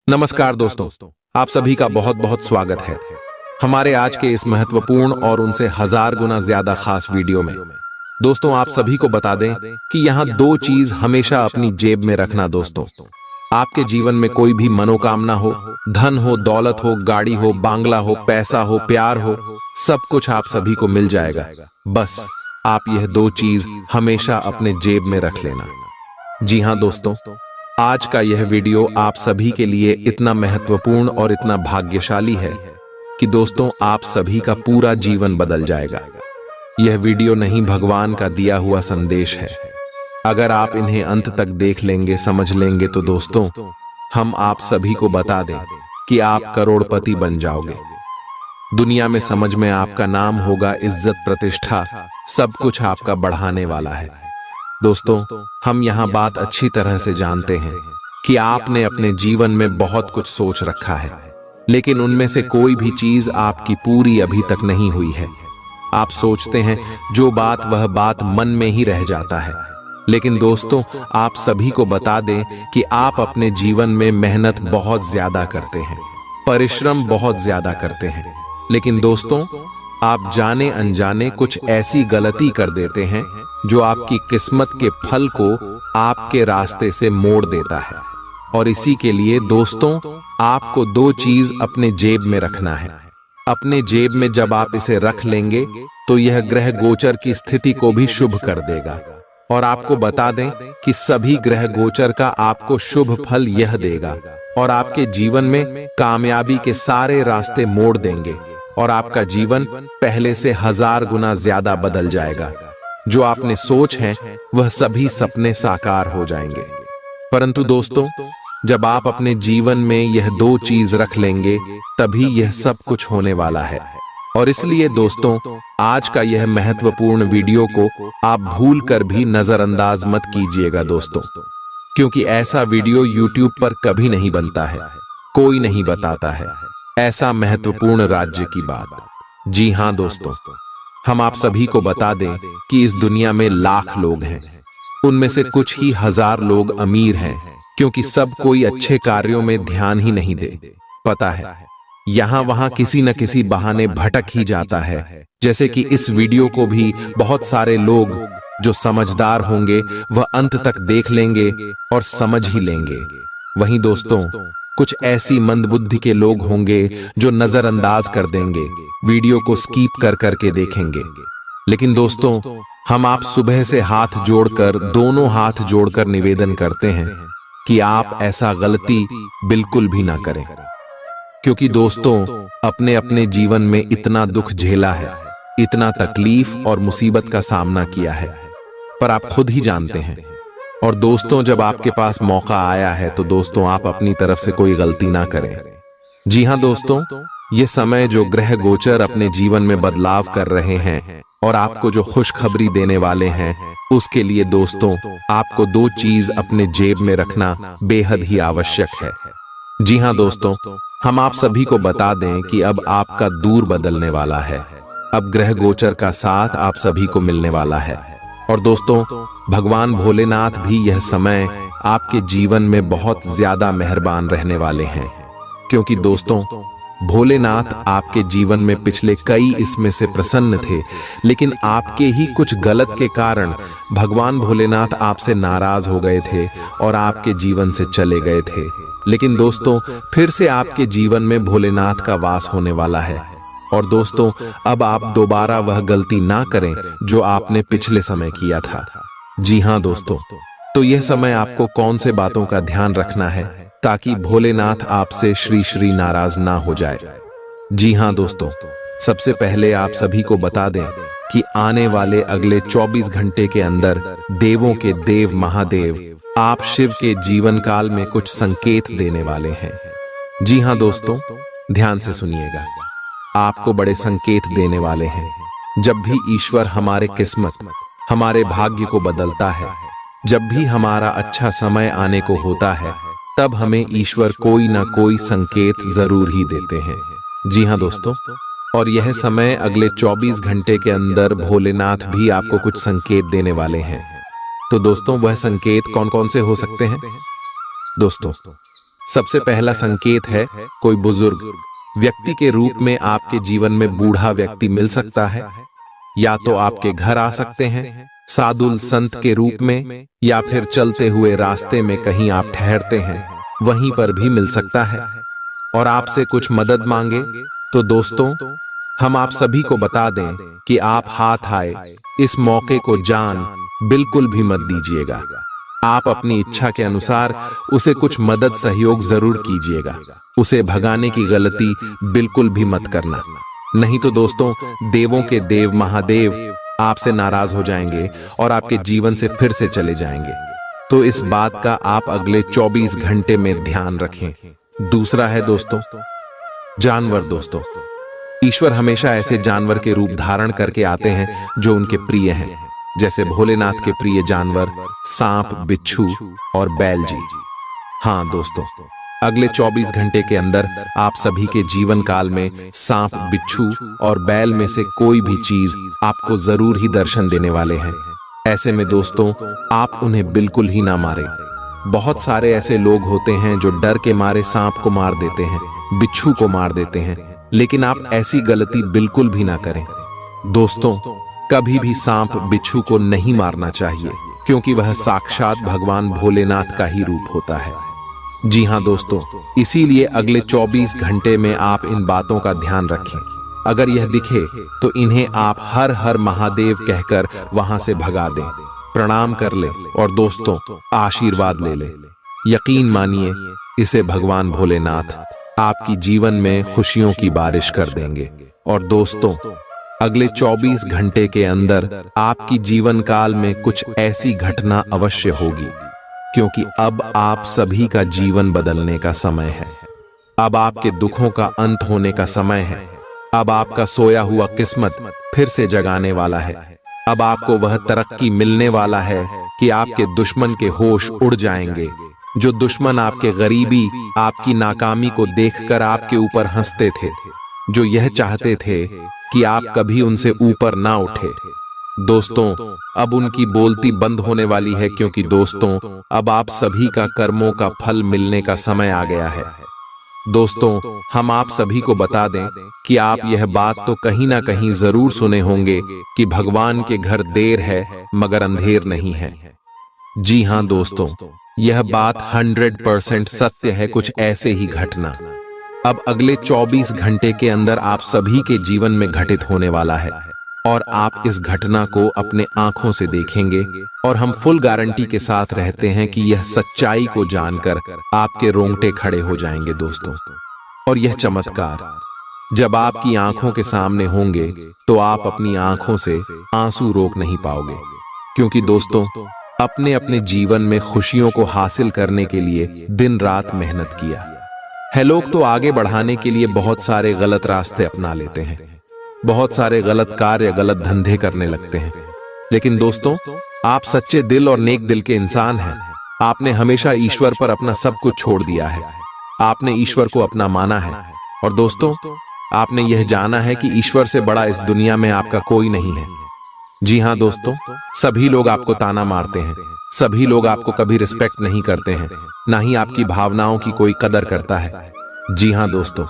नमस्कार दोस्तों, आप सभी का बहुत बहुत स्वागत है हमारे आज के इस महत्वपूर्ण और उनसे हजार गुना ज्यादा खास वीडियो में। दोस्तों, आप सभी को बता दें कि यहाँ दो चीज हमेशा अपनी जेब में रखना। दोस्तों, आपके जीवन में कोई भी मनोकामना हो, धन हो, दौलत हो, गाड़ी हो, बांग्ला हो, पैसा हो, प्यार हो, सब कुछ आप सभी को मिल जाएगा। बस आप यह दो चीज हमेशा अपने जेब में रख लेना। जी हाँ दोस्तों, आज का यह वीडियो आप सभी के लिए इतना महत्वपूर्ण और इतना भाग्यशाली है कि दोस्तों आप सभी का पूरा जीवन बदल जाएगा। यह वीडियो नहीं, भगवान का दिया हुआ संदेश है। अगर आप इन्हें अंत तक देख लेंगे, समझ लेंगे तो दोस्तों हम आप सभी को बता दें कि आप करोड़पति बन जाओगे। दुनिया में समझ में आपका नाम होगा, इज्जत, प्रतिष्ठा, सब कुछ आपका बढ़ाने वाला है। दोस्तों, हम यहाँ बात अच्छी तरह से जानते हैं कि आपने अपने जीवन में बहुत कुछ सोच रखा है, लेकिन उनमें से कोई भी चीज आपकी पूरी अभी तक नहीं हुई है। आप सोचते हैं जो बात वह बात मन में ही रह जाता है। लेकिन दोस्तों, आप सभी को बता दें कि आप अपने जीवन में मेहनत बहुत ज्यादा करते हैं, परिश्रम बहुत ज्यादा करते हैं, लेकिन दोस्तों आप जाने अनजाने कुछ ऐसी गलती कर देते हैं जो आपकी किस्मत के फल को आपके रास्ते से मोड़ देता है। और इसी के लिए दोस्तों आपको दो चीज अपने जेब में रखना है। अपने जेब में जब आप इसे रख लेंगे तो यह ग्रह गोचर की स्थिति को भी शुभ कर देगा। और आपको बता दें कि सभी ग्रह गोचर का आपको शुभ फल यह देगा और आपके जीवन में कामयाबी के सारे रास्ते मोड़ देंगे और आपका जीवन पहले से 1000 गुना ज्यादा बदल जाएगा। जो आपने सोच है वह सभी सपने साकार हो जाएंगे। परंतु दोस्तों, जब आप अपने जीवन में यह दो चीज रख लेंगे तभी यह सब कुछ होने वाला है। और इसलिए दोस्तों आज का यह महत्वपूर्ण वीडियो को आप भूल कर भी नजरअंदाज मत कीजिएगा दोस्तों, क्योंकि ऐसा वीडियो YouTube पर कभी नहीं बनता है, कोई नहीं बताता है ऐसा महत्वपूर्ण राज्य की बात। जी हाँ दोस्तों, हम आप सभी को बता दें कि इस दुनिया में लाख लोग हैं, उनमें से कुछ ही 1000 लोग अमीर हैं, क्योंकि सब कोई अच्छे कार्यों में ध्यान ही नहीं दे। पता है, यहाँ वहाँ किसी न किसी बहाने भटक ही जाता है। जैसे कि इस वीडियो को भी बहुत सारे लोग जो समझदार होंगे वह अंत तक देख लेंगे और समझ ही लेंगे। वहीं दोस्तों कुछ ऐसी मंदबुद्धि के लोग होंगे जो नजरअंदाज कर देंगे, वीडियो को स्किप कर करके देखेंगे। लेकिन दोस्तों हम आप सुबह से हाथ जोड़कर, दोनों हाथ जोड़कर निवेदन करते हैं कि आप ऐसा गलती बिल्कुल भी ना करें, क्योंकि दोस्तों अपने अपने जीवन में इतना दुख झेला है, इतना तकलीफ और मुसीबत का सामना किया है, पर आप खुद ही जानते हैं। और दोस्तों जब आपके पास मौका आया है तो दोस्तों आप अपनी तरफ से कोई गलती ना करें। जी हाँ दोस्तों, ये समय जो ग्रह गोचर अपने जीवन में बदलाव कर रहे हैं और आपको जो खुशखबरी देने वाले हैं, उसके लिए दोस्तों आपको दो चीज अपने जेब में रखना बेहद ही आवश्यक है। जी हाँ दोस्तों, हम आप सभी को बता दें कि अब आपका दूर बदलने वाला है। अब ग्रह गोचर का साथ आप सभी को मिलने वाला है। और दोस्तों भगवान भोलेनाथ भी यह समय आपके जीवन में बहुत ज्यादा मेहरबान रहने वाले हैं, क्योंकि दोस्तों भोलेनाथ आपके जीवन में पिछले कई इसमें से प्रसन्न थे, लेकिन आपके ही कुछ गलत के कारण भगवान भोलेनाथ आपसे नाराज हो गए थे और आपके जीवन से चले गए थे। लेकिन दोस्तों फिर से आपके जीवन में भोलेनाथ का वास होने वाला है। और दोस्तों अब आप दोबारा वह गलती ना करें जो आपने पिछले समय किया था। जी हाँ दोस्तों, तो यह समय आपको कौन से बातों का ध्यान रखना है ताकि भोलेनाथ आपसे श्री श्री नाराज ना हो जाए। जी हाँ दोस्तों, सबसे पहले आप सभी को बता दें कि आने वाले अगले 24 घंटे के अंदर देवों के देव महादेव आप शिव के जीवन काल में कुछ संकेत देने वाले हैं। जी हाँ दोस्तों, ध्यान से सुनिएगा, आपको बड़े संकेत देने वाले हैं। जब भी ईश्वर हमारे किस्मत, हमारे भाग्य को बदलता है, जब भी हमारा अच्छा समय आने को होता है, तब हमें ईश्वर कोई ना कोई संकेत जरूर ही देते हैं। जी हाँ दोस्तों, और यह समय अगले 24 घंटे के अंदर भोलेनाथ भी आपको कुछ संकेत देने वाले हैं। तो दोस्तों वह संकेत कौन कौन से हो सकते हैं? दोस्तों सबसे पहला संकेत है कोई बुजुर्ग व्यक्ति के रूप में आपके जीवन में बूढ़ा व्यक्ति मिल सकता है। या तो आपके घर आ सकते हैं साधु संत के रूप में, या फिर चलते हुए रास्ते में कहीं आप ठहरते हैं वहीं पर भी मिल सकता है और आपसे कुछ मदद मांगे। तो दोस्तों, हम आप सभी को बता दें कि आप हाथ आए इस मौके को जान बिल्कुल भी मत दीजिएगा। आप अपनी इच्छा के अनुसार उसे कुछ मदद सहयोग जरूर कीजिएगा। उसे भगाने की गलती बिल्कुल भी मत करना, नहीं तो दोस्तों देवों के देव महादेव आपसे नाराज हो जाएंगे और आपके जीवन से फिर से चले जाएंगे। तो इस बात का आप अगले 24 घंटे में ध्यान रखें। दूसरा है दोस्तों जानवर। दोस्तों, ईश्वर हमेशा ऐसे जानवर के रूप धारण करके आते हैं जो उनके प्रिय हैं, जैसे भोलेनाथ के प्रिय जानवर सांप, बिच्छू और बैल जी। हाँ दोस्तों, अगले 24 घंटे के अंदर आप सभी के जीवन काल में सांप, बिच्छू और बैल में से कोई भी चीज आपको जरूर ही दर्शन देने वाले हैं। ऐसे में दोस्तों आप उन्हें बिल्कुल ही ना मारें। बहुत सारे ऐसे लोग होते हैं जो डर के मारे सांप को मार देते हैं, बिच्छू को मार देते हैं, लेकिन आप ऐसी गलती बिल्कुल भी ना करें। दोस्तों, कभी भी सांप, बिच्छू को नहीं मारना चाहिए, क्योंकि वह साक्षात भगवान भोलेनाथ का ही रूप होता है। जी हाँ दोस्तों, इसीलिए अगले 24 घंटे में आप इन बातों का ध्यान रखें। अगर यह दिखे तो इन्हें आप हर हर महादेव कहकर वहां से भगा दें, प्रणाम कर ले और दोस्तों आशीर्वाद ले ले। यकीन मानिए, इसे भगवान भोलेनाथ आपकी जीवन में खुशियों की बारिश कर देंगे। और दोस्तों, अगले 24 घंटे के अंदर आपकी जीवन काल में कुछ ऐसी घटना अवश्य होगी, क्योंकि अब आप सभी का जीवन बदलने का समय है। अब आपके दुखों का अंत होने का समय है। अब आपका सोया हुआ किस्मत फिर से जगाने वाला है। अब आपको वह तरक्की मिलने वाला है कि आपके दुश्मन के होश उड़ जाएंगे। जो दुश्मन आपके गरीबी, आपकी नाकामी को देखकर आपके ऊपर हंसते थे, जो यह चाहते थे कि आप कभी उनसे ऊपर ना उठे, दोस्तों अब उनकी बोलती बंद होने वाली है, क्योंकि दोस्तों अब आप सभी का कर्मों का फल मिलने का समय आ गया है। दोस्तों, हम आप सभी को बता दें कि आप यह बात तो कहीं ना कहीं जरूर सुने होंगे कि भगवान के घर देर है मगर अंधेर नहीं है। जी हाँ दोस्तों, यह बात 100% सत्य है। कुछ ऐसे ही घटना अब अगले 24 घंटे के अंदर आप सभी के जीवन में घटित होने वाला है, और आप इस घटना को अपने आंखों से देखेंगे। और हम फुल गारंटी के साथ रहते हैं कि यह सच्चाई को जानकर आपके रोंगटे खड़े हो जाएंगे दोस्तों। और यह चमत्कार जब आपकी आंखों के सामने होंगे तो आप अपनी आंखों से आंसू रोक नहीं पाओगे, क्योंकि दोस्तों अपने अपने जीवन में खुशियों को हासिल करने के लिए दिन रात मेहनत किया है। लोग तो आगे बढ़ाने के लिए बहुत सारे गलत रास्ते अपना लेते हैं, बहुत सारे गलत कार्य, गलत धंधे करने लगते हैं, लेकिन दोस्तों आप सच्चे दिल और नेक दिल के इंसान हैं। आपने हमेशा ईश्वर पर अपना सब कुछ छोड़ दिया है। आपने ईश्वर को अपना माना है, और दोस्तों आपने यह जाना है कि ईश्वर से बड़ा इस दुनिया में आपका कोई नहीं है। जी हाँ दोस्तों, सभी लोग आपको ताना मारते हैं, सभी लोग आपको कभी रिस्पेक्ट नहीं करते हैं, ना ही आपकी भावनाओं की कोई कदर करता है। जी हाँ दोस्तों,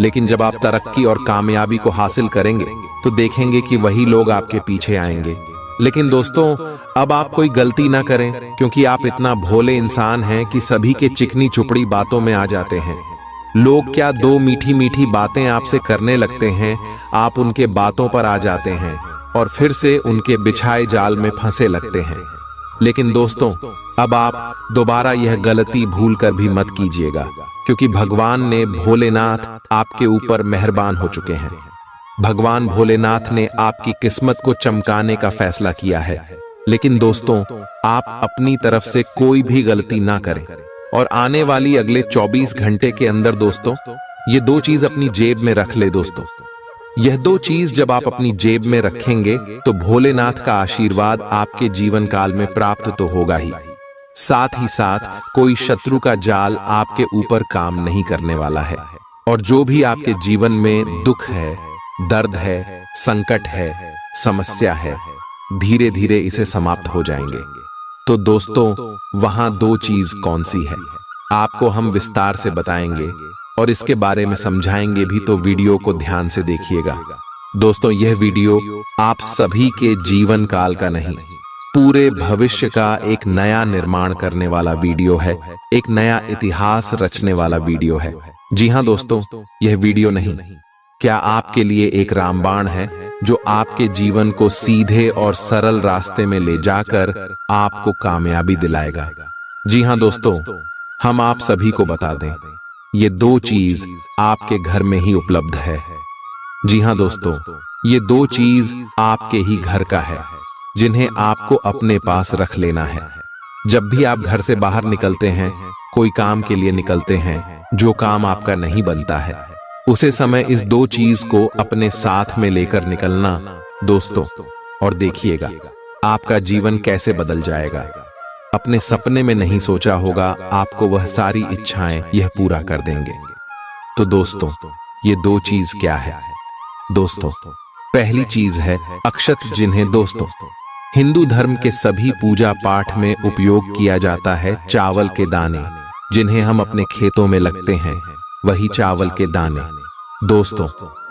लेकिन जब आप तरक्की और कामयाबी को हासिल करेंगे तो देखेंगे कि वही लोग आपके पीछे आएंगे। लेकिन दोस्तों अब आप कोई गलती ना करें, क्योंकि आप इतना भोले इंसान हैं कि सभी के चिकनी चुपड़ी बातों में आ जाते हैं। लोग क्या दो मीठी मीठी बातें आपसे करने लगते हैं, आप उनके बातों पर आ जाते हैं और फिर से उनके बिछाए जाल में फंसे लगते हैं। लेकिन दोस्तों अब आप दोबारा यह गलती भूल कर भी मत कीजिएगा, क्योंकि भगवान ने भोलेनाथ आपके ऊपर मेहरबान हो चुके हैं। भगवान भोलेनाथ ने आपकी किस्मत को चमकाने का फैसला किया है। लेकिन दोस्तों आप अपनी तरफ से कोई भी गलती ना करें, और आने वाली अगले 24 घंटे के अंदर दोस्तों ये दो चीज अपनी जेब में रख ले। दोस्तों यह दो चीज जब आप अपनी जेब में रखेंगे तो भोलेनाथ का आशीर्वाद आपके जीवन काल में प्राप्त तो होगा ही, साथ ही साथ कोई शत्रु का जाल आपके ऊपर काम नहीं करने वाला है। और जो भी आपके जीवन में दुख है, दर्द है, संकट है, समस्या है, धीरे धीरे इसे समाप्त हो जाएंगे। तो दोस्तों वहां दो चीज कौन सी है? आपको हम विस्तार से बताएंगे और इसके बारे में समझाएंगे भी, तो वीडियो को ध्यान से देखिएगा। दोस्तों, यह वीडियो आप सभी के जीवन काल का नहीं, पूरे भविष्य का एक नया निर्माण करने वाला वीडियो है, एक नया इतिहास रचने वाला वीडियो है। जी हाँ दोस्तों, यह वीडियो नहीं, क्या आपके लिए एक रामबाण है जो आपके जीवन को सीधे और सरल रास्ते में ले जाकर आपको कामयाबी दिलाएगा। जी हाँ दोस्तों, हम आप सभी को बता दें, ये दो चीज आपके घर में ही उपलब्ध है। जी हाँ दोस्तों, ये दो चीज आपके ही घर का है, जिन्हें आपको अपने पास रख लेना है। जब भी आप घर से बाहर निकलते हैं, कोई काम के लिए निकलते हैं, जो काम आपका नहीं बनता है, उसे समय इस दो चीज को अपने साथ में लेकर निकलना दोस्तों, और देखिएगा आपका जीवन कैसे बदल जाएगा। अपने सपने में नहीं सोचा होगा, आपको वह सारी इच्छाएं यह पूरा कर देंगे। तो दोस्तों, ये दो चीज क्या है? दोस्तों, पहली चीज है अक्षत, जिन्हें दोस्तों हिंदू धर्म के सभी पूजा पाठ में उपयोग किया जाता है। चावल के दाने, जिन्हें हम अपने खेतों में लगते हैं, वही चावल के दाने। दोस्तों,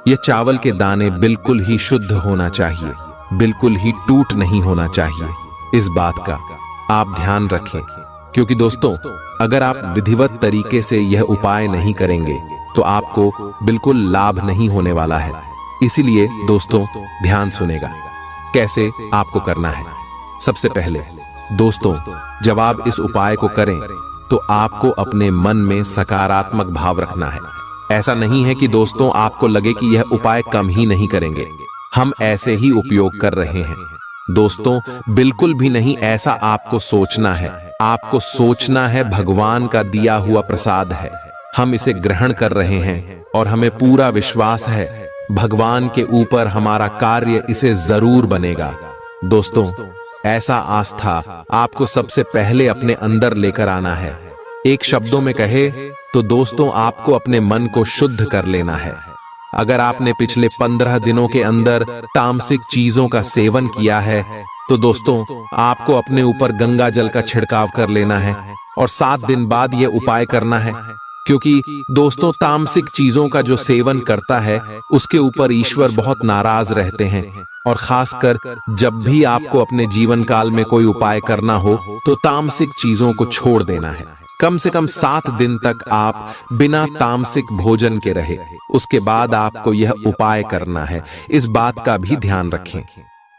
ये चावल के दाने बिल्कुल ही शुद्ध होना चाहिए, बिल्कुल ही टूट नहीं होना चाहिए। इस बात का आप ध्यान रखें, क्योंकि दोस्तों, अगर आप विधिवत तरीके से यह उपाय नहीं करेंगे तो आपको बिल्कुल लाभ नहीं होने वाला है। इसीलिए दोस्तों, ध्यान सुनेगा कैसे आपको करना है। सबसे पहले दोस्तों, जब आप इस उपाय को करें तो आपको अपने मन में सकारात्मक भाव रखना है। ऐसा नहीं है कि दोस्तों आपको लगे कि यह उपाय कम ही नहीं करेंगे, हम ऐसे ही उपयोग कर रहे हैं। दोस्तों, बिल्कुल भी नहीं ऐसा आपको सोचना है। आपको सोचना है भगवान का दिया हुआ प्रसाद है, हम इसे ग्रहण कर रहे हैं और हमें पूरा विश्वास है भगवान के ऊपर, हमारा कार्य इसे जरूर बनेगा। दोस्तों, ऐसा आस्था आपको सबसे पहले अपने अंदर लेकर आना है। एक शब्दों में कहे तो दोस्तों, आपको अपने मन को शुद्ध कर लेना है। अगर आपने पिछले 15 दिनों के अंदर तामसिक चीजों का सेवन किया है तो दोस्तों आपको अपने ऊपर गंगा जल का छिड़काव कर लेना है और 7 दिन बाद यह उपाय करना है, क्योंकि दोस्तों तामसिक चीजों का जो सेवन करता है उसके ऊपर ईश्वर बहुत नाराज रहते हैं। और खासकर जब भी आपको अपने जीवन काल में कोई उपाय करना हो तो तामसिक चीजों को छोड़ देना है। कम से कम 7 दिन तक आप बिना तामसिक भोजन के रहे, उसके बाद आपको यह उपाय करना है। इस बात का भी ध्यान रखें,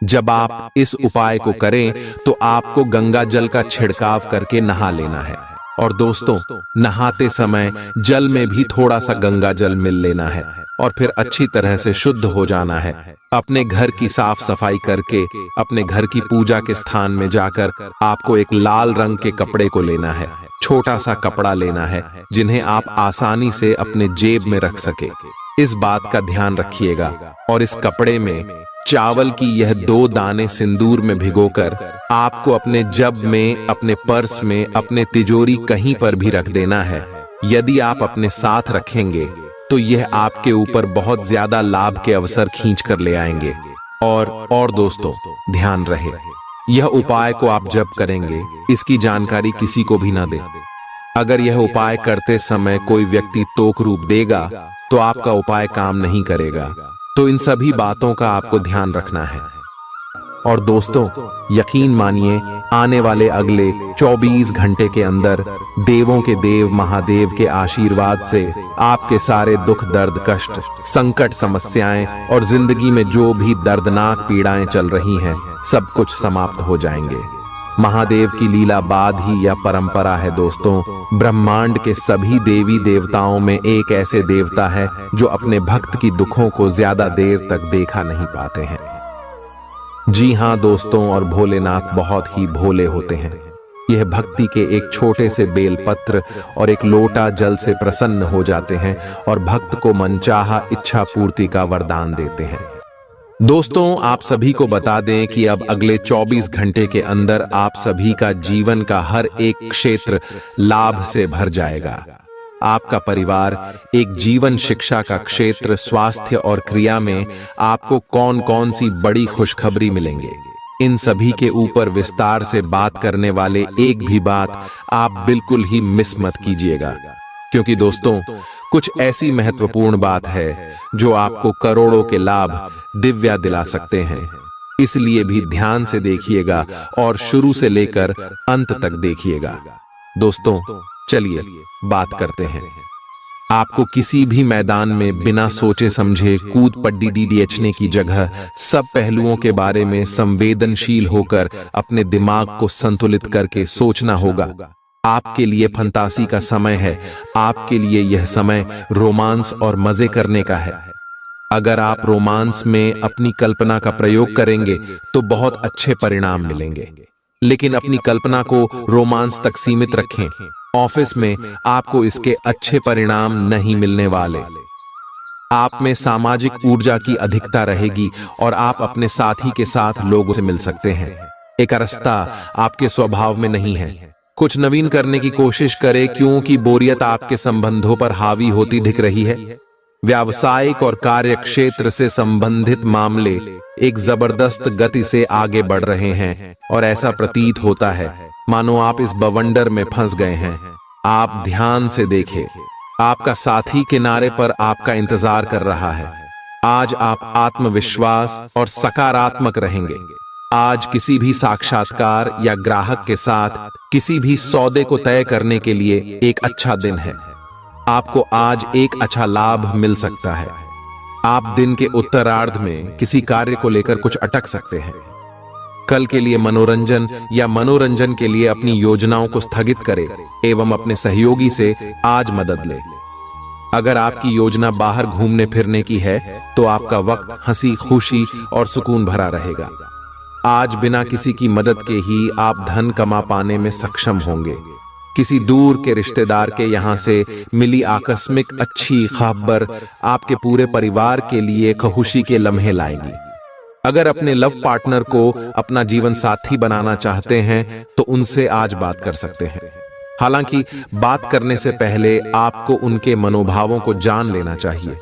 जब आप इस उपाय को करें तो आपको गंगा जल का छिड़काव करके नहा लेना है। और दोस्तों, नहाते समय जल में भी थोड़ा सा गंगा जल मिल लेना है और फिर अच्छी तरह से शुद्ध हो जाना है। अपने घर की साफ सफाई करके अपने घर की पूजा के स्थान में जाकर आपको एक लाल रंग के कपड़े को लेना है, छोटा सा कपड़ा लेना है जिन्हें आप आसानी से अपने जेब में रख सके। इस बात का ध्यान रखिएगा और इस कपड़े में चावल की यह 2 दाने सिंदूर में भिगोकर आपको अपने जब में, अपने पर्स में, अपने तिजोरी कहीं पर भी रख देना है। यदि आप अपने साथ रखेंगे तो यह आपके ऊपर बहुत ज्यादा लाभ के अवसर खींच कर ले आएंगे। और दोस्तों ध्यान रहे, यह उपाय को आप जब करेंगे इसकी जानकारी किसी को भी ना दें। अगर यह उपाय करते समय कोई व्यक्ति तोक रूप देगा तो आपका उपाय काम नहीं करेगा। तो इन सभी बातों का आपको ध्यान रखना है। और दोस्तों यकीन मानिए, आने वाले अगले 24 घंटे के अंदर देवों के देव महादेव के आशीर्वाद से आपके सारे दुख, दर्द, कष्ट, संकट, समस्याएं और जिंदगी में जो भी दर्दनाक पीड़ाएं चल रही हैं, सब कुछ समाप्त हो जाएंगे। महादेव की लीला बाद ही यह परंपरा है दोस्तों। ब्रह्मांड के सभी देवी देवताओं में एक ऐसे देवता है जो अपने भक्त की दुखों को ज्यादा देर तक देखा नहीं पाते हैं। जी हाँ दोस्तों, और भोलेनाथ बहुत ही भोले होते हैं। यह भक्ति के एक छोटे से बेलपत्र और एक लोटा जल से प्रसन्न हो जाते हैं और भक्त को मनचाहा इच्छा पूर्ति का वरदान देते हैं। दोस्तों आप सभी को बता दें कि अब अगले 24 घंटे के अंदर आप सभी का जीवन का हर एक क्षेत्र लाभ से भर जाएगा। आपका परिवार, एक जीवन शिक्षा का क्षेत्र, स्वास्थ्य और क्रिया में आपको कौन कौन सी बड़ी खुशखबरी मिलेंगे, इन सभी के ऊपर विस्तार से बात करने वाले एक भी बात आप बिल्कुल ही मिस मत कीजिएगा, क्योंकि दोस्तों कुछ ऐसी महत्वपूर्ण बात है जो आपको करोड़ों के लाभ दिव्या दिला सकते हैं। इसलिए भी ध्यान से देखिएगा और शुरू से लेकर अंत तक देखिएगा। दोस्तों चलिए बात करते हैं। आपको किसी भी मैदान में बिना सोचे समझे कूद पड्डी डीडीएचने की जगह सब पहलुओं के बारे में संवेदनशील होकर अपने दिमाग को संतुलित करके सोचना होगा। आपके लिए फंतासी का समय है। आपके लिए यह समय रोमांस और मजे करने का है। अगर आप रोमांस में अपनी कल्पना का प्रयोग करेंगे तो बहुत अच्छे परिणाम मिलेंगे, लेकिन अपनी कल्पना को रोमांस तक सीमित रखें। ऑफिस में आपको इसके अच्छे परिणाम नहीं मिलने वाले। आप में सामाजिक ऊर्जा की अधिकता रहेगी और आप अपने साथी के साथ लोगों से मिल सकते हैं। एकरसता आपके स्वभाव में नहीं है। कुछ नवीन करने की कोशिश करें, क्योंकि बोरियत आपके संबंधों पर हावी होती दिख रही है। व्यावसायिक और कार्य क्षेत्र से संबंधित मामले एक जबरदस्त गति से आगे बढ़ रहे हैं और ऐसा प्रतीत होता है मानो आप इस बवंडर में फंस गए हैं। आप ध्यान से देखें, आपका साथी किनारे पर आपका इंतजार कर रहा है। आज आप आत्मविश्वास और सकारात्मक रहेंगे। आज किसी भी साक्षात्कार या ग्राहक के साथ किसी भी सौदे को तय करने के लिए एक अच्छा दिन है। आपको आज एक अच्छा लाभ मिल सकता है। आप दिन के उत्तरार्ध में किसी कार्य को लेकर कुछ अटक सकते हैं। कल के लिए मनोरंजन या मनोरंजन के लिए अपनी योजनाओं को स्थगित करें एवं अपने सहयोगी से आज मदद लें। अगर आपकी योजना बाहर घूमने फिरने की है तो आपका वक्त हंसी खुशी और सुकून भरा रहेगा। आज बिना किसी की मदद के ही आप धन कमा पाने में सक्षम होंगे। किसी दूर के रिश्तेदार के यहां से मिली आकस्मिक अच्छी खबर आपके पूरे परिवार के लिए खुशी के लम्हे लाएगी। अगर अपने लव पार्टनर को अपना जीवन साथी बनाना चाहते हैं तो उनसे आज बात कर सकते हैं। हालांकि बात करने से पहले आपको उनके मनोभावों को जान लेना चाहिए।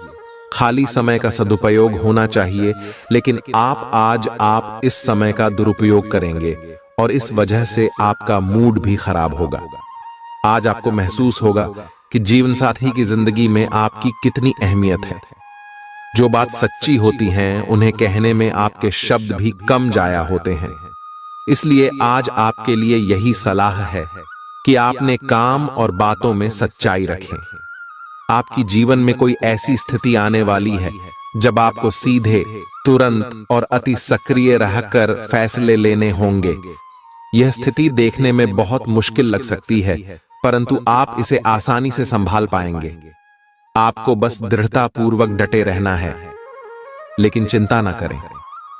खाली समय का सदुपयोग होना चाहिए, लेकिन आप इस समय का दुरुपयोग करेंगे और इस वजह से आपका मूड भी खराब होगा। आज आपको महसूस होगा कि जीवन साथी की जिंदगी में आपकी कितनी अहमियत है। जो बात सच्ची होती हैं उन्हें कहने में आपके शब्द भी कम जाया होते हैं। इसलिए आज आपके लिए यही सलाह है कि आपने काम और बातों में सच्चाई रखें। आपकी जीवन में कोई ऐसी स्थिति आने वाली है जब आपको सीधे, तुरंत और अति सक्रिय रहकर फैसले लेने होंगे। यह स्थिति देखने में बहुत मुश्किल लग सकती है, परंतु आप इसे आसानी से संभाल पाएंगे। आपको बस दृढ़ता पूर्वक डटे रहना है, लेकिन चिंता न करें।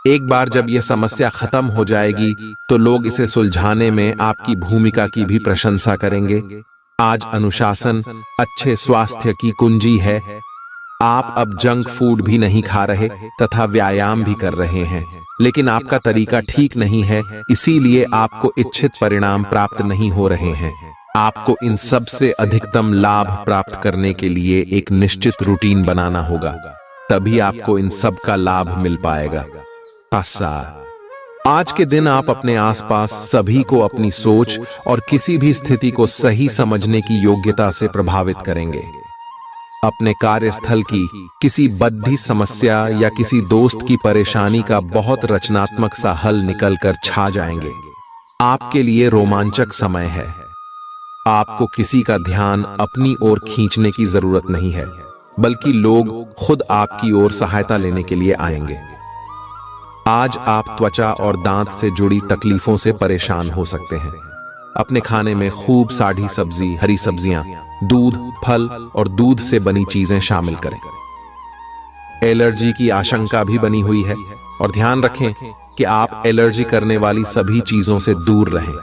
एक बार जब यह समस्या खत्म हो जाएगी तो लोग इसे सुलझाने में आपकी भूमिका की भी प्रशंसा करेंगे। आज अनुशासन अच्छे स्वास्थ्य की कुंजी है। आप अब जंक फूड भी नहीं खा रहे तथा व्यायाम भी कर रहे हैं, लेकिन आपका तरीका ठीक नहीं है, इसीलिए आपको इच्छित परिणाम प्राप्त नहीं हो रहे हैं। आपको इन सब से अधिकतम लाभ प्राप्त करने के लिए एक निश्चित रूटीन बनाना होगा, तभी आपको इन सब का लाभ मिल पाएगा। आज के दिन आप अपने आसपास सभी को अपनी सोच और किसी भी स्थिति को सही समझने की योग्यता से प्रभावित करेंगे। अपने कार्यस्थल की किसी बद्धी समस्या या किसी दोस्त की परेशानी का बहुत रचनात्मक सा हल निकलकर छा जाएंगे। आपके लिए रोमांचक समय है। आपको किसी का ध्यान अपनी ओर खींचने की जरूरत नहीं है, बल्कि लोग खुद आपकी ओर सहायता लेने के लिए आएंगे। आज आप त्वचा और दांत से जुड़ी तकलीफों से परेशान हो सकते हैं। अपने खाने में खूब साड़ी सब्जी, हरी सब्जियां, दूध, फल और दूध से बनी चीजें शामिल करें। एलर्जी की आशंका भी बनी हुई है और ध्यान रखें कि आप एलर्जी करने वाली सभी चीजों से दूर रहें।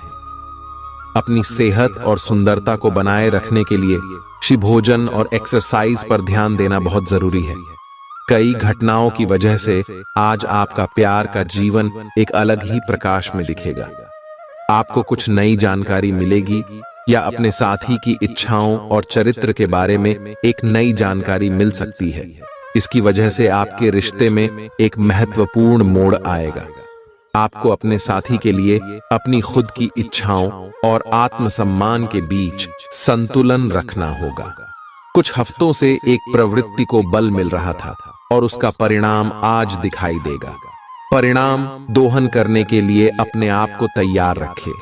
अपनी सेहत और सुंदरता को बनाए रखने के लिए शिभोजन और एक्सरसाइज पर ध्यान देना बहुत जरूरी है। कई घटनाओं की वजह से आज आपका प्यार का जीवन एक अलग ही प्रकाश में दिखेगा। आपको कुछ नई जानकारी मिलेगी या अपने साथी की इच्छाओं और चरित्र के बारे में एक नई जानकारी मिल सकती है। इसकी वजह से आपके रिश्ते में एक महत्वपूर्ण मोड़ आएगा। आपको अपने साथी के लिए अपनी खुद की इच्छाओं और आत्मसम्मान के बीच संतुलन रखना होगा। कुछ हफ्तों से एक प्रवृत्ति को बल मिल रहा था और उसका परिणाम आज दिखाई देगा। परिणाम दोहन करने के लिए अपने आप को तैयार रखें।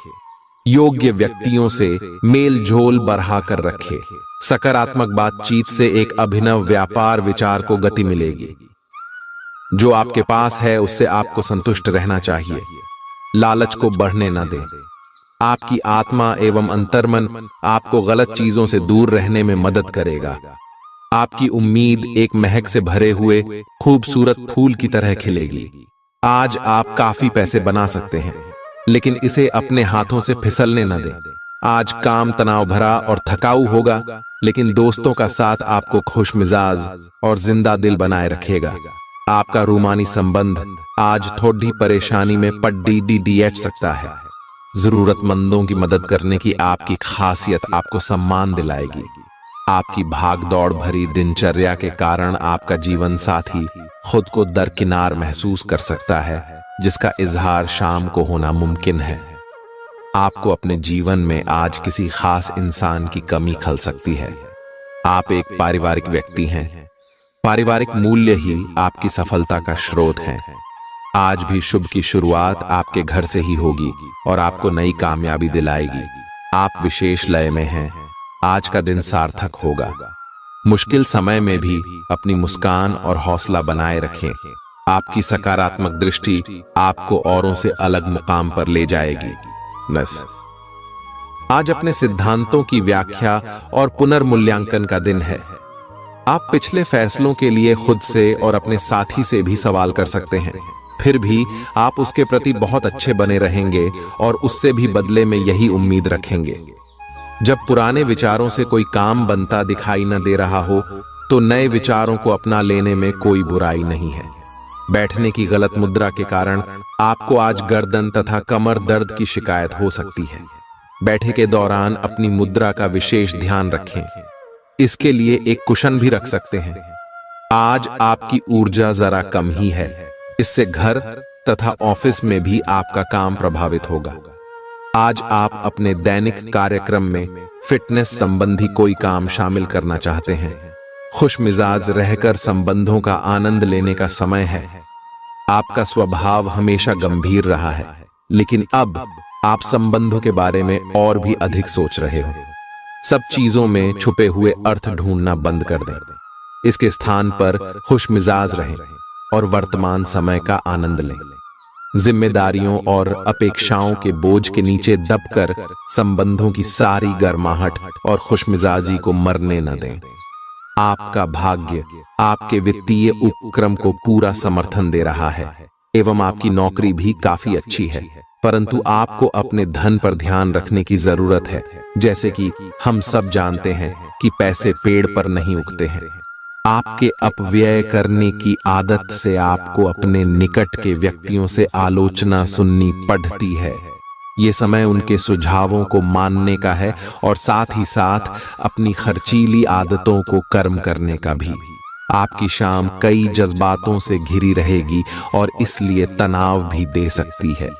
योग्य व्यक्तियों से मेल झोल बढ़ा कर रखें। सकारात्मक बातचीत से एक अभिनव व्यापार विचार को गति मिलेगी। जो आपके पास है उससे आपको संतुष्ट रहना चाहिए। लालच को बढ़ने न दें। आपकी आत्मा एवं अंतर्मन आपको गलत चीजों से दूर रहने में मदद करेगा। आपकी उम्मीद एक महक से भरे हुए खूबसूरत फूल की तरह खिलेगी। आज आप काफी पैसे बना सकते हैं, लेकिन इसे अपने हाथों से फिसलने न दें। आज काम तनाव भरा और थकाऊ होगा, लेकिन दोस्तों का साथ आपको खुशमिजाज और जिंदा दिल बनाए रखेगा। आपका रूमानी संबंध आज थोड़ी परेशानी में पड़ सकता है। जरूरतमंदों की मदद करने की आपकी खासियत आपको सम्मान दिलाएगी। आपकी भाग दौड़ भरी दिनचर्या के कारण आपका जीवन साथी खुद को दरकिनार महसूस कर सकता है, जिसका इजहार शाम को होना मुमकिन है। आपको अपने जीवन में आज किसी खास इंसान की कमी खल सकती है। आप एक पारिवारिक व्यक्ति हैं। पारिवारिक मूल्य ही आपकी सफलता का स्रोत है। आज भी शुभ की शुरुआत आपके घर से ही होगी और आपको नई कामयाबी दिलाएगी। आप विशेष लय में हैं। आज का दिन सार्थक होगा। मुश्किल समय में भी अपनी मुस्कान और हौसला बनाए रखें। आपकी सकारात्मक दृष्टि आपको औरों से अलग मुकाम पर ले जाएगी। आज अपने सिद्धांतों की व्याख्या और पुनर्मूल्यांकन का दिन है। आप पिछले फैसलों के लिए खुद से और अपने साथी से भी सवाल कर सकते हैं। फिर भी आप उसके प्रति बहुत अच्छे बने रहेंगे और उससे भी बदले में यही उम्मीद रखेंगे। जब पुराने विचारों से कोई काम बनता दिखाई न दे रहा हो, तो नए विचारों को अपना लेने में कोई बुराई नहीं है। बैठने की गलत मुद्रा के कारण आपको आज गर्दन तथा कमर दर्द की शिकायत हो सकती है। बैठे के दौरान अपनी मुद्रा का विशेष ध्यान रखें। इसके लिए एक कुशन भी रख सकते हैं। आज आपकी ऊर्जा जरा कम ही है। इससे घर तथा ऑफिस में भी आपका काम प्रभावित होगा। आज आप अपने दैनिक कार्यक्रम में फिटनेस संबंधी कोई काम शामिल करना चाहते हैं। खुश मिजाज रहकर संबंधों का आनंद लेने का समय है। आपका स्वभाव हमेशा गंभीर रहा है, लेकिन अब आप संबंधों के बारे में और भी अधिक सोच रहे हो। सब चीजों में छुपे हुए अर्थ ढूंढना बंद कर दें। इसके स्थान पर खुश मिजाज रहें और वर्तमान समय का आनंद लें। जिम्मेदारियों और अपेक्षाओं के बोझ के नीचे दबकर संबंधों की सारी गर्माहट और खुशमिजाजी को मरने न दें। आपका भाग्य आपके वित्तीय उपक्रम को पूरा समर्थन दे रहा है एवं आपकी नौकरी भी काफी अच्छी है, परंतु आपको अपने धन पर ध्यान रखने की जरूरत है। जैसे कि हम सब जानते हैं कि पैसे पेड़ पर नहीं उगते हैं। आपके अपव्यय करने की आदत से आपको अपने निकट के व्यक्तियों से आलोचना सुननी पड़ती है। ये समय उनके सुझावों को मानने का है और साथ ही साथ अपनी खर्चीली आदतों को कर्म करने का भी। आपकी शाम कई जज्बातों से घिरी रहेगी और इसलिए तनाव भी दे सकती है,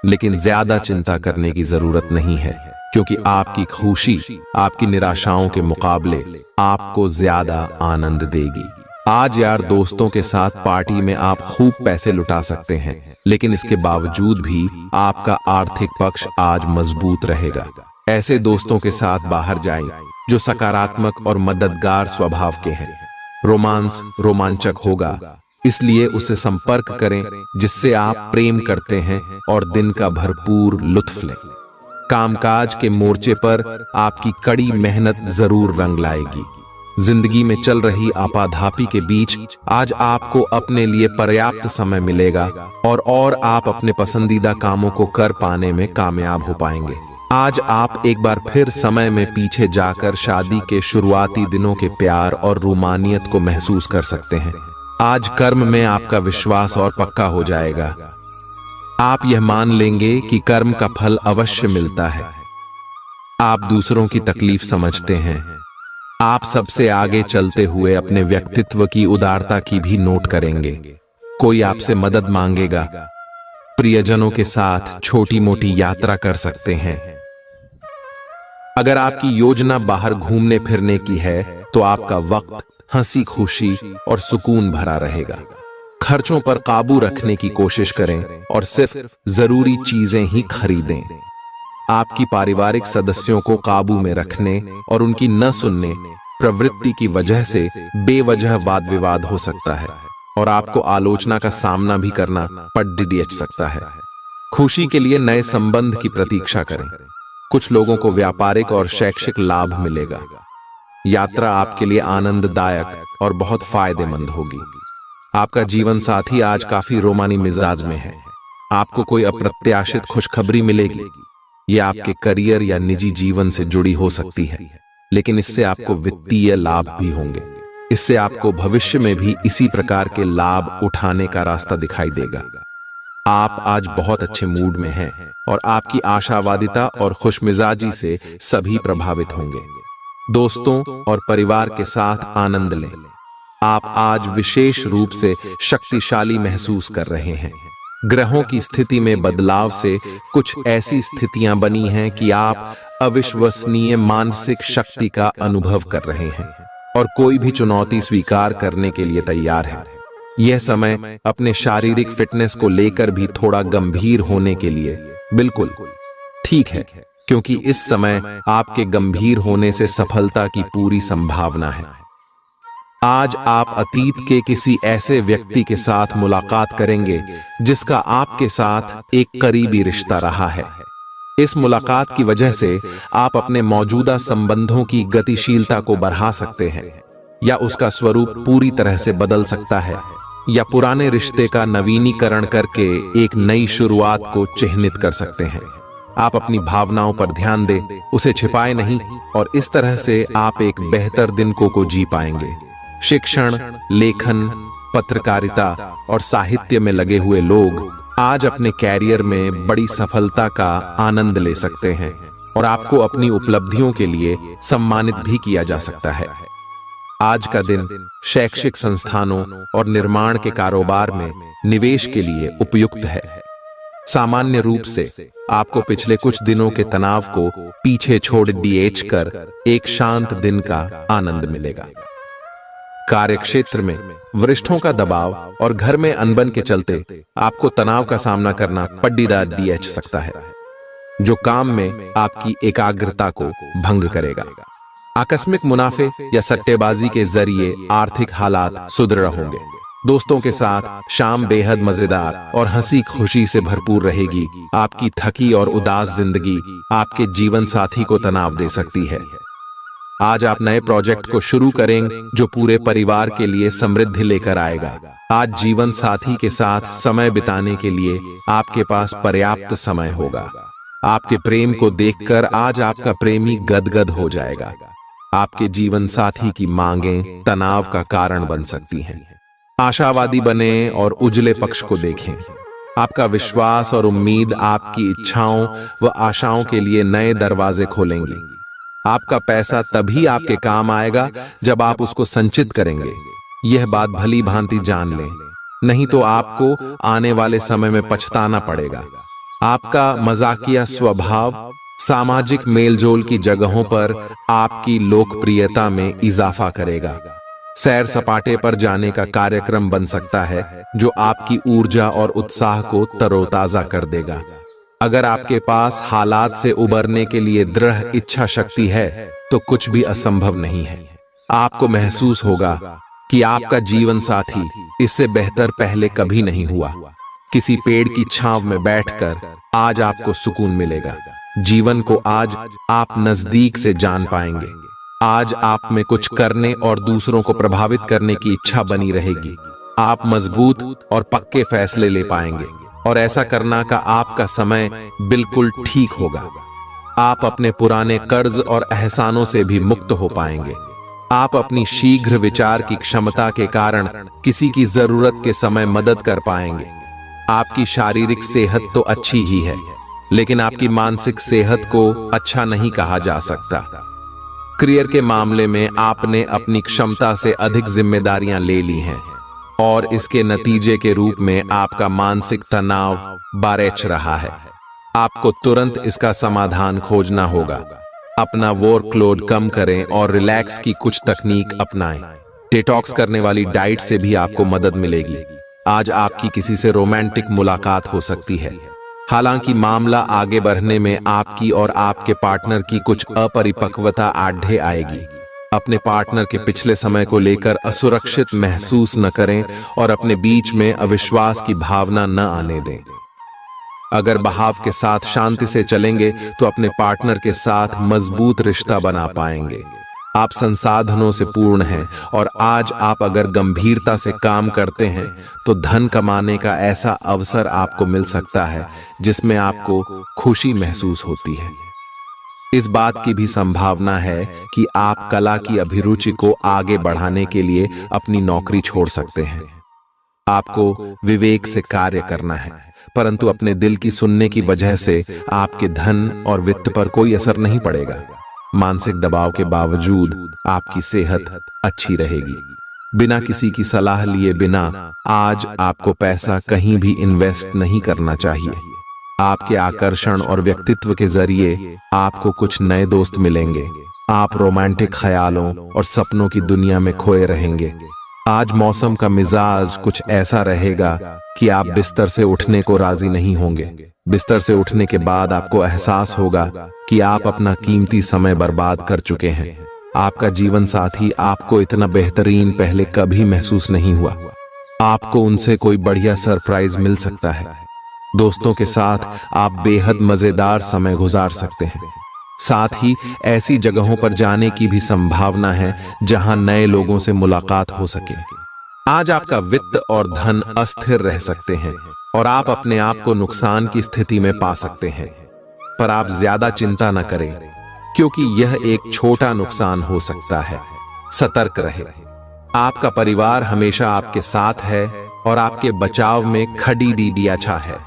लेकिन ज्यादा चिंता करने की जरूरत नहीं है, क्योंकि आपकी खुशी आपकी निराशाओं के मुकाबले आपको ज्यादा आनंद देगी। आज यार दोस्तों के साथ पार्टी में आप खूब पैसे लुटा सकते हैं, लेकिन इसके बावजूद भी आपका आर्थिक पक्ष आज मजबूत रहेगा। ऐसे दोस्तों के साथ बाहर जाएं जो सकारात्मक और मददगार स्वभाव के हैं। रोमांस रोमांचक होगा, इसलिए उसे संपर्क करें जिससे आप प्रेम करते हैं और दिन का भरपूर लुत्फ लें। कामकाज के मोर्चे पर आपकी कड़ी मेहनत जरूर रंग लाएगी। जिंदगी में चल रही आपाधापी के बीच आज आपको अपने लिए पर्याप्त समय मिलेगा और आप अपने पसंदीदा कामों को कर पाने में कामयाब हो पाएंगे। आज आप एक बार फिर समय में पीछे जाकर शादी के शुरुआती दिनों के प्यार और रूमानियत को महसूस कर सकते हैं। आज कर्म में आपका विश्वास और पक्का हो जाएगा। आप यह मान लेंगे कि कर्म का फल अवश्य मिलता है। आप दूसरों की तकलीफ समझते हैं। आप सबसे आगे चलते हुए अपने व्यक्तित्व की उदारता की भी नोट करेंगे। कोई आपसे मदद मांगेगा प्रियजनों के साथ छोटी मोटी यात्रा कर सकते हैं। अगर आपकी योजना बाहर घूमने फिरने की है तो आपका वक्त हंसी खुशी और सुकून भरा रहेगा। खर्चों पर काबू रखने की कोशिश करें और सिर्फ जरूरी चीजें ही खरीदें। आपकी पारिवारिक सदस्यों को काबू में रखने और उनकी न सुनने प्रवृत्ति की वजह से बेवजह वाद विवाद हो सकता है और आपको आलोचना का सामना भी करना पड़ सकता है। खुशी के लिए नए संबंध की प्रतीक्षा करें। कुछ लोगों को व्यापारिक और शैक्षिक लाभ मिलेगा। यात्रा आपके लिए आनंददायक और बहुत फायदेमंद होगी। आपका जीवन साथी आज काफी रोमानी मिजाज में है। आपको कोई अप्रत्याशित खुशखबरी मिलेगी। यह आपके करियर या निजी जीवन से जुड़ी हो सकती है, लेकिन इससे आपको वित्तीय लाभ भी होंगे। इससे आपको भविष्य में भी इसी प्रकार के लाभ उठाने का रास्ता दिखाई देगा। आप आज बहुत अच्छे मूड में हैं और आपकी आशावादिता और खुशमिजाजी से सभी प्रभावित होंगे। दोस्तों और परिवार के साथ आनंद लें। आप आज विशेष रूप से शक्तिशाली महसूस कर रहे हैं। ग्रहों की स्थिति में बदलाव से कुछ ऐसी स्थितियां बनी हैं कि आप अविश्वसनीय मानसिक शक्ति का अनुभव कर रहे हैं और कोई भी चुनौती स्वीकार करने के लिए तैयार है। यह समय अपने शारीरिक फिटनेस को लेकर भी थोड़ा गंभीर होने के लिए बिल्कुल ठीक है, क्योंकि इस समय आपके गंभीर होने से सफलता की पूरी संभावना है। आज आप अतीत के किसी ऐसे व्यक्ति के साथ मुलाकात करेंगे जिसका आपके साथ एक करीबी रिश्ता रहा है। इस मुलाकात की वजह से आप अपने मौजूदा संबंधों की गतिशीलता को बढ़ा सकते हैं या उसका स्वरूप पूरी तरह से बदल सकता है, या पुराने रिश्ते का नवीनीकरण करके एक नई शुरुआत को चिह्नित कर सकते हैं। आप अपनी भावनाओं पर ध्यान दें, उसे छिपाए नहीं, और इस तरह से आप एक बेहतर दिन को जी पाएंगे। शिक्षण, लेखन, पत्रकारिता और साहित्य में लगे हुए लोग आज अपने कैरियर में बड़ी सफलता का आनंद ले सकते हैं और आपको अपनी उपलब्धियों के लिए सम्मानित भी किया जा सकता है। आज का दिन शैक्षिक संस्थानों और निर्माण के कारोबार में निवेश के लिए उपयुक्त है। सामान्य रूप से आपको पिछले कुछ दिनों के तनाव को पीछे छोड़ कर एक शांत दिन का आनंद मिलेगा। कार्यक्षेत्र में वरिष्ठों का दबाव और घर में अनबन के चलते आपको तनाव का सामना करना पड़ सकता है, जो काम में आपकी एकाग्रता को भंग करेगा। आकस्मिक मुनाफे या सट्टेबाजी के जरिए आर्थिक हालात सुदृढ़ होंगे। दोस्तों के साथ शाम बेहद मजेदार और हंसी खुशी से भरपूर रहेगी। आपकी थकी और उदास जिंदगी आपके जीवन साथी को तनाव दे सकती है। आज आप नए प्रोजेक्ट को शुरू करें जो पूरे परिवार के लिए समृद्धि लेकर आएगा। आज जीवन साथी के साथ समय बिताने के लिए आपके पास पर्याप्त समय होगा। आपके प्रेम को देखकर आज आपका प्रेमी गदगद हो जाएगा। आपके जीवन साथी की मांगें तनाव का कारण बन सकती हैं। आशावादी बने और उजले पक्ष को देखें। आपका विश्वास और उम्मीद आपकी इच्छाओं व आशाओं के लिए नए दरवाजे खोलेंगी। आपका पैसा तभी आपके काम आएगा जब आप उसको संचित करेंगे। यह बात भली भांति जान लें, नहीं तो आपको आने वाले समय में पछताना पड़ेगा। आपका मजाकिया स्वभाव सामाजिक मेलजोल की जगहों पर आपकी लोकप्रियता में इजाफा करेगा। सैर सपाटे पर जाने का कार्यक्रम बन सकता है जो आपकी ऊर्जा और उत्साह को तरोताजा कर देगा। अगर आपके पास हालात से उबरने के लिए दृढ़ इच्छा शक्ति है तो कुछ भी असंभव नहीं है। आपको महसूस होगा कि आपका जीवन साथी इससे बेहतर पहले कभी नहीं हुआ। किसी पेड़ की छांव में बैठकर आज आपको सुकून मिलेगा। जीवन को आज आप नजदीक से जान पाएंगे। आज आप में कुछ करने और दूसरों को प्रभावित करने की इच्छा बनी रहेगी। आप मजबूत और पक्के फैसले ले पाएंगे और ऐसा करना का आपका समय बिल्कुल ठीक होगा। आप अपने पुराने कर्ज और एहसानों से भी मुक्त हो पाएंगे। आप अपनी शीघ्र विचार की क्षमता के कारण किसी की जरूरत के समय मदद कर पाएंगे। आपकी शारीरिक सेहत तो अच्छी ही है, लेकिन आपकी मानसिक सेहत को अच्छा नहीं कहा जा सकता। करियर के मामले में आपने अपनी क्षमता से अधिक जिम्मेदारियां ले ली हैं। और इसके नतीजे के रूप में आपका मानसिक तनाव बढ़ रहा है। आपको तुरंत इसका समाधान खोजना होगा। अपना वर्कलोड कम करें और रिलैक्स की कुछ तकनीक अपनाएं। डिटॉक्स करने वाली डाइट से भी आपको मदद मिलेगी। आज आपकी किसी से रोमांटिक मुलाकात हो सकती है। हालांकि मामला आगे बढ़ने में आपकी और आपके पार्टनर की कुछ अपरिपक्वता आढ़े आएगी। अपने पार्टनर के पिछले समय को लेकर असुरक्षित महसूस न करें और अपने बीच में अविश्वास की भावना न आने दें। अगर बहाव के साथ शांति से चलेंगे तो अपने पार्टनर के साथ मजबूत रिश्ता बना पाएंगे। आप संसाधनों से पूर्ण हैं और आज आप अगर गंभीरता से काम करते हैं तो धन कमाने का ऐसा अवसर आपको मिल सकता है जिसमें आपको खुशी महसूस होती है। इस बात की भी संभावना है कि आप कला की अभिरुचि को आगे बढ़ाने के लिए अपनी नौकरी छोड़ सकते हैं। आपको विवेक से कार्य करना है, परंतु अपने दिल की सुनने की वजह से आपके धन और वित्त पर कोई असर नहीं पड़ेगा। मानसिक दबाव के बावजूद आपकी सेहत अच्छी रहेगी। बिना किसी की सलाह लिए बिना आज आपको पैसा कहीं भी इन्वेस्ट नहीं करना चाहिए। आपके आकर्षण और व्यक्तित्व के जरिए आपको कुछ नए दोस्त मिलेंगे। आप रोमांटिक ख्यालों और सपनों की दुनिया में खोए रहेंगे। आज मौसम का मिजाज कुछ ऐसा रहेगा कि आप बिस्तर से उठने को राजी नहीं होंगे। बिस्तर से उठने के बाद आपको एहसास होगा कि आप अपना कीमती समय बर्बाद कर चुके हैं। आपका जीवन साथी आपको इतना बेहतरीन पहले कभी महसूस नहीं हुआ। आपको उनसे कोई बढ़िया सरप्राइज मिल सकता है। दोस्तों के साथ आप बेहद मजेदार समय गुजार सकते हैं। साथ ही ऐसी जगहों पर जाने की भी संभावना है जहां नए लोगों से मुलाकात हो सके। आज आपका वित्त और धन अस्थिर रह सकते हैं और आप अपने आप को नुकसान की स्थिति में पा सकते हैं, पर आप ज्यादा चिंता न करें क्योंकि यह एक छोटा नुकसान हो सकता है। सतर्क रहे। आपका परिवार हमेशा आपके साथ है और आपके बचाव में खड़ी डीडियाछा है।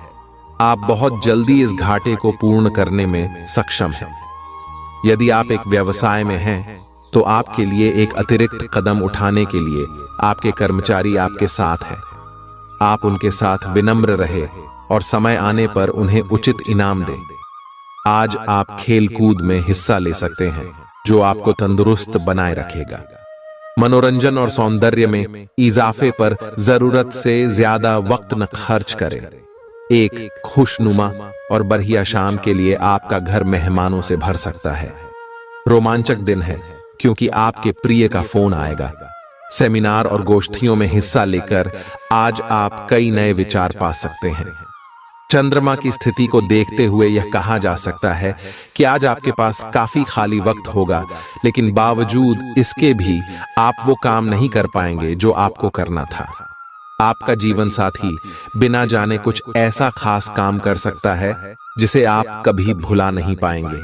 आप बहुत जल्दी इस घाटे को पूर्ण करने में सक्षम हैं। यदि आप एक व्यवसाय में हैं तो आपके लिए एक अतिरिक्त कदम उठाने के लिए आपके कर्मचारी आपके साथ हैं। आप उनके साथ विनम्र रहे और समय आने पर उन्हें उचित इनाम दें। आज आप खेल कूद में हिस्सा ले सकते हैं जो आपको तंदुरुस्त बनाए रखेगा। मनोरंजन और सौंदर्य में इजाफे पर जरूरत से ज्यादा वक्त न खर्च करें। एक खुशनुमा और बढ़िया शाम के लिए आपका घर मेहमानों से भर सकता है। रोमांचक दिन है क्योंकि आपके प्रिय का फोन आएगा। सेमिनार और गोष्ठियों में हिस्सा लेकर आज आप कई नए विचार पा सकते हैं। चंद्रमा की स्थिति को देखते हुए यह कहा जा सकता है कि आज आपके पास काफी खाली वक्त होगा, लेकिन बावजूद इसके भी आप वो काम नहीं कर पाएंगे जो आपको करना था। आपका जीवन साथी बिना जाने कुछ ऐसा खास काम कर सकता है जिसे आप कभी भुला नहीं पाएंगे।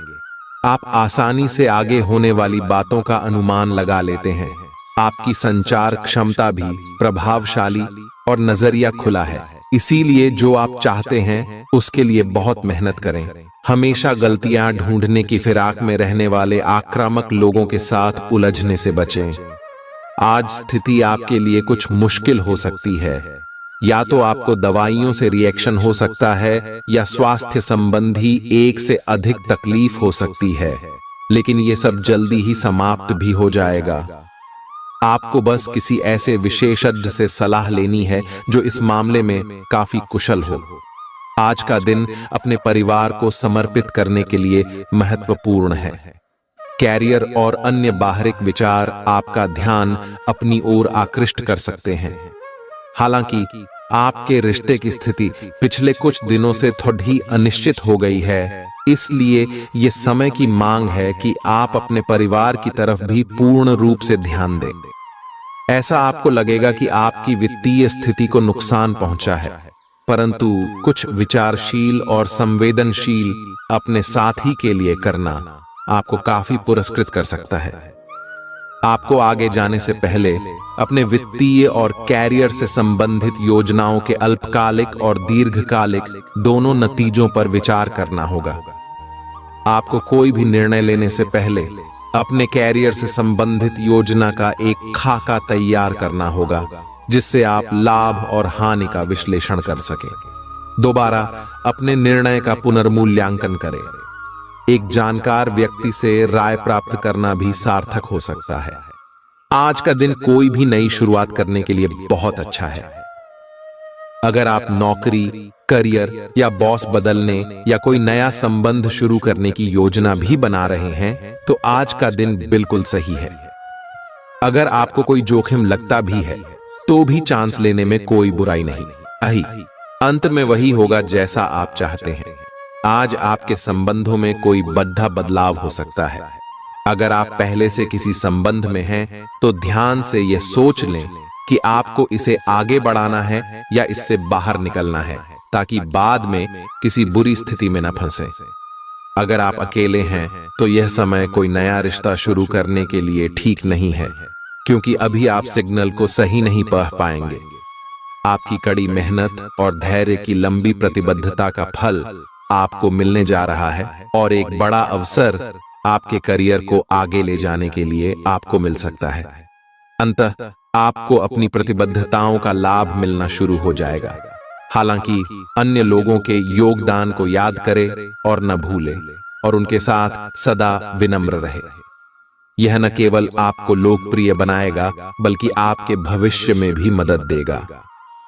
आप आसानी से आगे होने वाली बातों का अनुमान लगा लेते हैं। आपकी संचार क्षमता भी प्रभावशाली और नजरिया खुला है। इसीलिए जो आप चाहते हैं उसके लिए बहुत मेहनत करें। हमेशा गलतियां ढूंढने की फिराक में रहने वाले आक्रामक लोगों के साथ उलझने से बचें। आज स्थिति आपके लिए कुछ मुश्किल हो सकती है। या तो आपको दवाइयों से रिएक्शन हो सकता है या स्वास्थ्य संबंधी एक से अधिक तकलीफ हो सकती है, लेकिन ये सब जल्दी ही समाप्त भी हो जाएगा। आपको बस किसी ऐसे विशेषज्ञ से सलाह लेनी है जो इस मामले में काफी कुशल हो। आज का दिन अपने परिवार को समर्पित करने के लिए महत्वपूर्ण है। कैरियर और अन्य बाहरिक विचार आपका ध्यान अपनी ओर आकृष्ट कर सकते हैं। हालांकि आपके रिश्ते की स्थिति पिछले कुछ दिनों से थोड़ी अनिश्चित हो गई है, इसलिए ये समय की मांग है कि आप अपने परिवार की तरफ भी पूर्ण रूप से ध्यान दें। ऐसा आपको लगेगा कि आपकी वित्तीय स्थिति को नुकसान पहुंचा है, परंतु कुछ विचारशील और संवेदनशील अपने साथी के लिए करना आपको काफी पुरस्कृत कर सकता है। आपको आगे जाने से पहले अपने वित्तीय और कैरियर से संबंधित योजनाओं के अल्पकालिक और दीर्घकालिक दोनों नतीजों पर विचार करना होगा। आपको कोई भी निर्णय लेने से पहले अपने कैरियर से संबंधित योजना का एक खाका तैयार करना होगा। जिससे आप लाभ और हानि का विश्लेषण कर सकें। दोबारा अपने निर्णय का पुनर्मूल्यांकन करें। एक जानकार व्यक्ति से राय प्राप्त करना भी सार्थक हो सकता है। आज का दिन कोई भी नई शुरुआत करने के लिए बहुत अच्छा है। अगर आप नौकरी, करियर या बॉस बदलने या कोई नया संबंध शुरू करने की योजना भी बना रहे हैं तो आज का दिन बिल्कुल सही है। अगर आपको कोई जोखिम लगता भी है तो भी चांस लेने में कोई बुराई नहीं। अंत में वही होगा जैसा आप चाहते हैं। आज आपके संबंधों में कोई बड़ा बदलाव हो सकता है। अगर आप पहले से किसी संबंध में हैं तो ध्यान से यह सोच लें कि आपको इसे आगे बढ़ाना है या इससे बाहर निकलना है, ताकि बाद में किसी बुरी स्थिति में न फंसे। अगर आप अकेले हैं तो यह समय कोई नया रिश्ता शुरू करने के लिए ठीक नहीं है, क्योंकि अभी आप सिग्नल को सही नहीं पढ़ पाएंगे। आपकी कड़ी मेहनत और धैर्य की लंबी प्रतिबद्धता का फल आपको मिलने जा रहा है और एक बड़ा अवसर आपके करियर को आगे ले जाने के लिए आपको मिल सकता है। अंततः आपको अपनी प्रतिबद्धताओं का लाभ मिलना शुरू हो जाएगा। हालांकि अन्य लोगों के योगदान को याद करें और न भूलें और उनके साथ सदा विनम्र रहे। यह न केवल आपको लोकप्रिय बनाएगा बल्कि आपके भविष्य में भी मदद देगा।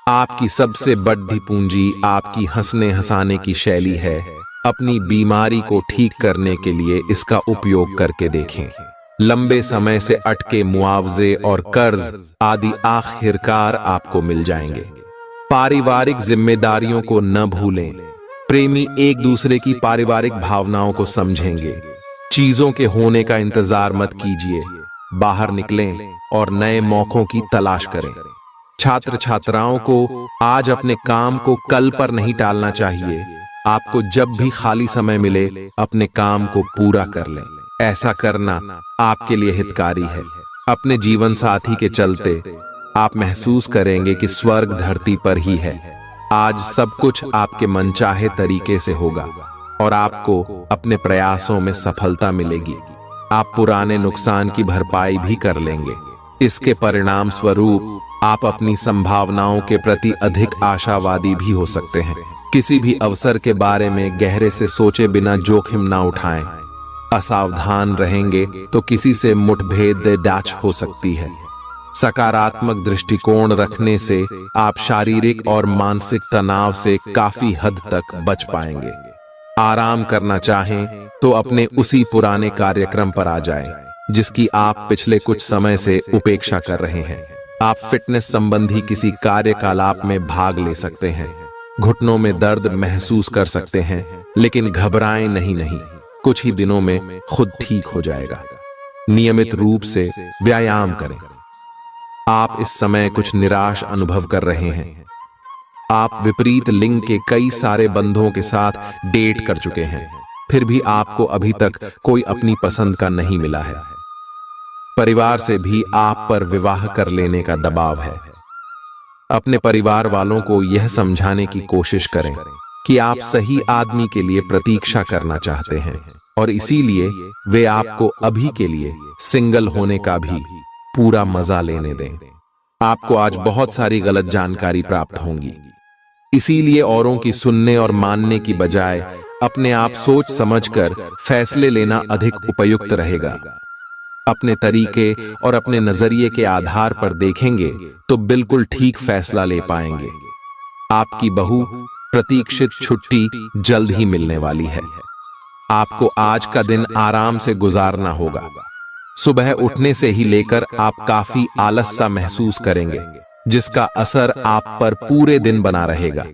आपकी सबसे बड़ी पूंजी आपकी हंसने हंसाने की शैली है। अपनी बीमारी को ठीक करने के लिए इसका उपयोग करके देखें। लंबे समय से अटके मुआवजे और कर्ज आदि आखिरकार आपको मिल जाएंगे। पारिवारिक जिम्मेदारियों को न भूलें। प्रेमी एक दूसरे की पारिवारिक भावनाओं को समझेंगे। चीजों के होने का इंतजार मत कीजिए, बाहर निकलें और नए मौकों की तलाश करें। छात्र छात्राओं को आज अपने काम को कल पर नहीं टालना चाहिए। आपको जब भी खाली समय मिले अपने काम को पूरा कर लें। ऐसा करना आपके लिए हितकारी है। अपने जीवन साथी के चलते आप महसूस करेंगे कि स्वर्ग धरती पर ही है। आज सब कुछ आपके मनचाहे तरीके से होगा और आपको अपने प्रयासों में सफलता मिलेगी। आप पुराने नुकसान की भरपाई भी कर लेंगे। इसके परिणाम स्वरूप आप अपनी संभावनाओं के प्रति अधिक आशावादी भी हो सकते हैं। किसी भी अवसर के बारे में गहरे से सोचे बिना जोखिम ना उठाएं। असावधान रहेंगे तो किसी से मुठभेड़ डाच हो सकती है। सकारात्मक दृष्टिकोण रखने से आप शारीरिक और मानसिक तनाव से काफी हद तक बच पाएंगे। आराम करना चाहें तो अपने उसी पुराने कार्यक्रम पर आ जाएं, जिसकी आप पिछले कुछ समय से उपेक्षा कर रहे हैं। आप फिटनेस संबंधी किसी कार्यकलाप में भाग ले सकते हैं। घुटनों में दर्द महसूस कर सकते हैं, लेकिन घबराएं नहीं, कुछ ही दिनों में खुद ठीक हो जाएगा। नियमित रूप से व्यायाम करें। आप इस समय कुछ निराश अनुभव कर रहे हैं। आप विपरीत लिंग के कई सारे बंधुओं के साथ डेट कर चुके हैं, फिर भी आपको अभी तक कोई अपनी पसंद का नहीं मिला है। परिवार से भी आप पर विवाह कर लेने का दबाव है। अपने परिवार वालों को यह समझाने की कोशिश करें कि आप सही आदमी के लिए प्रतीक्षा करना चाहते हैं और इसीलिए वे आपको अभी के लिए सिंगल होने का भी पूरा मजा लेने दें। आपको आज बहुत सारी गलत जानकारी प्राप्त होंगी, इसीलिए औरों की सुनने और मानने की बजाय अपने आप सोच समझकर फैसले लेना अधिक उपयुक्त रहेगा। अपने तरीके और अपने नजरिए के आधार पर देखेंगे तो बिल्कुल ठीक फैसला ले पाएंगे। आपकी बहु प्रतीक्षित छुट्टी जल्द ही मिलने वाली है। आपको आज का दिन आराम से गुजारना होगा। सुबह उठने से ही लेकर आप काफी आलस सा महसूस करेंगे, जिसका असर आप पर पूरे दिन बना रहेगा।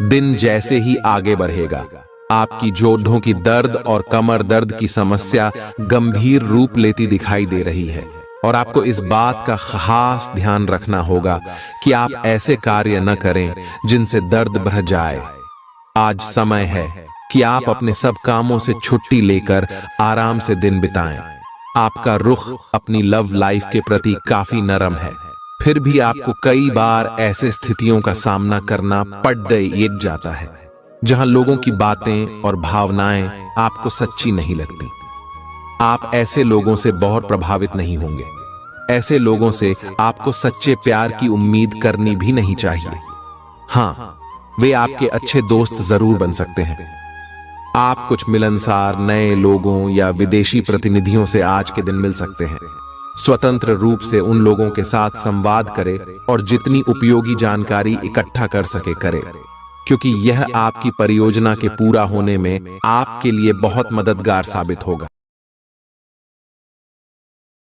दिन जैसे ही आगे बढ़ेगा, आपकी जोड़ों की दर्द और कमर दर्द की समस्या गंभीर रूप लेती दिखाई दे रही है और आपको इस बात का खास ध्यान रखना होगा कि आप ऐसे कार्य न करें जिनसे दर्द बढ़ जाए। आज समय है कि आप अपने सब कामों से छुट्टी लेकर आराम से दिन बिताएं। आपका रुख अपनी लव लाइफ के प्रति काफी नरम है, फिर भी आपको कई बार ऐसे स्थितियों का सामना करना पड़ जाता है जहां लोगों की बातें और भावनाएं आपको सच्ची नहीं लगती। आप ऐसे लोगों से बहुत प्रभावित नहीं होंगे, ऐसे लोगों से आपको सच्चे प्यार की उम्मीद करनी भी नहीं चाहिए। हाँ, वे आपके अच्छे दोस्त जरूर बन सकते हैं। आप कुछ मिलनसार नए लोगों या विदेशी प्रतिनिधियों से आज के दिन मिल सकते हैं। स्वतंत्र रूप से उन लोगों के साथ संवाद करें और जितनी उपयोगी जानकारी इकट्ठा कर सके करें, क्योंकि यह आपकी परियोजना के पूरा होने में आपके लिए बहुत मददगार साबित होगा।